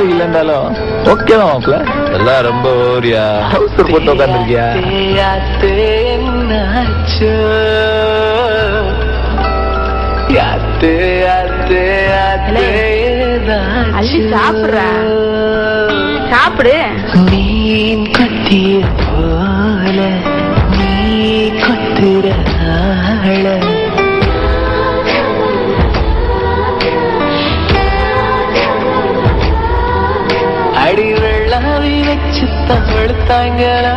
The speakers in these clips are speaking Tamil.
இல்லைன்றாலும் ஓகே தான் மாப்பிள. எல்லாம் ரொம்ப ஓரியா ஹவுசர் போட்டு உட்காந்துருக்கியா? அள்ளி சாப்பிடுற சாப்பிடு. மீன் கொத்திய போல நீ கொத்துற அடி வெள்ளாவி வச்சு தவழ்த்தாங்களா,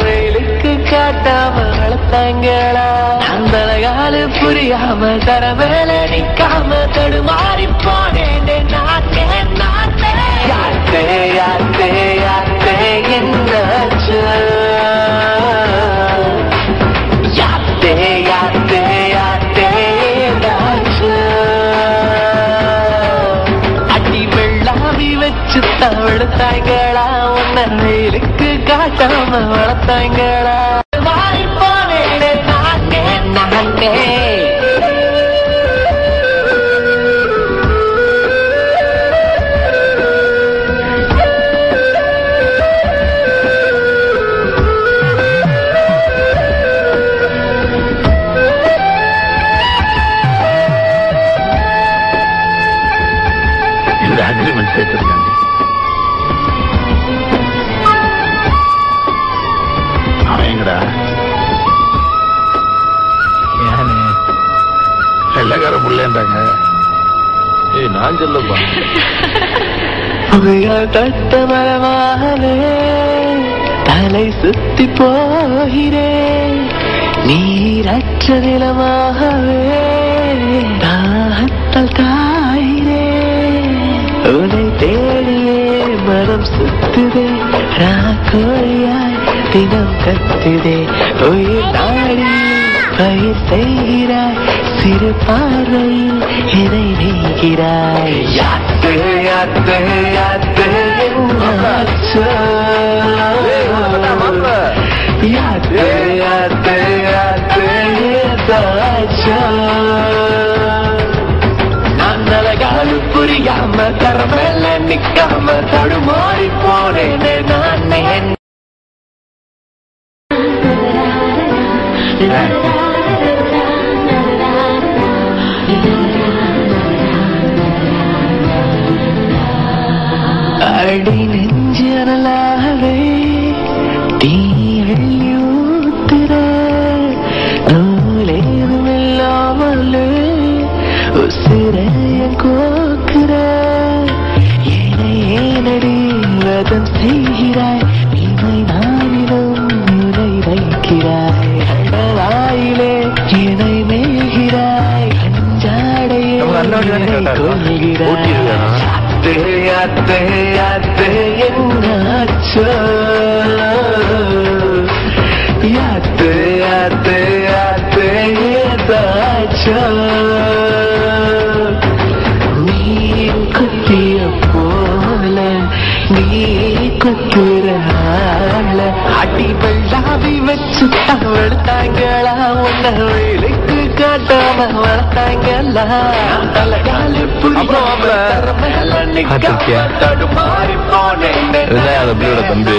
வெயிலுக்கு காட்டாம வளர்த்தாங்களா, அந்த காலு புரியாம தர மேல நிக்காம தடுமாறி போனேன் நாட்டே நாட்டே. யாத்தே யாத்தே யாத்தே என்னாச்சு? யாத்தே யாத்தே யாத்தே என்னாச்சு? அடி வெள்ளாவி வச்சு தவழ்த்தாங்களா, உன்ன வெயிலுக்கு காட்டாம வளர்த்தாங்களா, மாறி போனேன் நாட்டே நாட்டே. அக்ரிமெண்ட் சேர்த்திருக்காங்க. அவன் எங்கடா? ஏன்னு வெள்ளக்கார புள்ளேன்றாங்க. ஏய் நான் சொல்லப்பா. தட்ட மரமாகவே தலை சுத்தி போகிறேன், நீரற்ற நிலமாகவே தாகத்தால் தாயிரேன். உன்னை தேடியே மனம் சுத்துதே, ராக்கோழியாய் தினம் கத்துதே, உயிர் நாடி பயிர் செய்கிறாய், சிறு பார்வையில் என்னை நீக்கிறாய். யாத்து யாத்து யாத்து என்னாச்சு? யாத்து யாத்து யாத்து ஏதாச்சு? நான் நலகாலு புரியாம தரமேல நிக்காம தடுமாறி போனேனே நானே. அடி நெஞ்சலாகவே தீ வெள்ளியூத்துற, நூலேதும் இல்லாமலே உசிரைய கோக்குற, என்னை ஏனடி வதம் செய்கிறாய், இமை நானிலும் உரை வைக்கிறாய், அடவாயிலே என்னை மேய்கிறாய், அஞ்சாடையே கொள்கிறாய். யாத்தே யாத்தே என்னாச்சு? யாத்தே யாத்தே யாத்தே ஏதாச்சு? மீன் கொத்திய போல நீ கொத்துற அடி வெள்ளாவி வச்சு தவழ்த்தாங்களா, உன்ன வெயிலுக்கு காட்டாம வளர்த்தாங்களா, தலைகாலு புரியாம தடுமாறி போனேன் தம்பி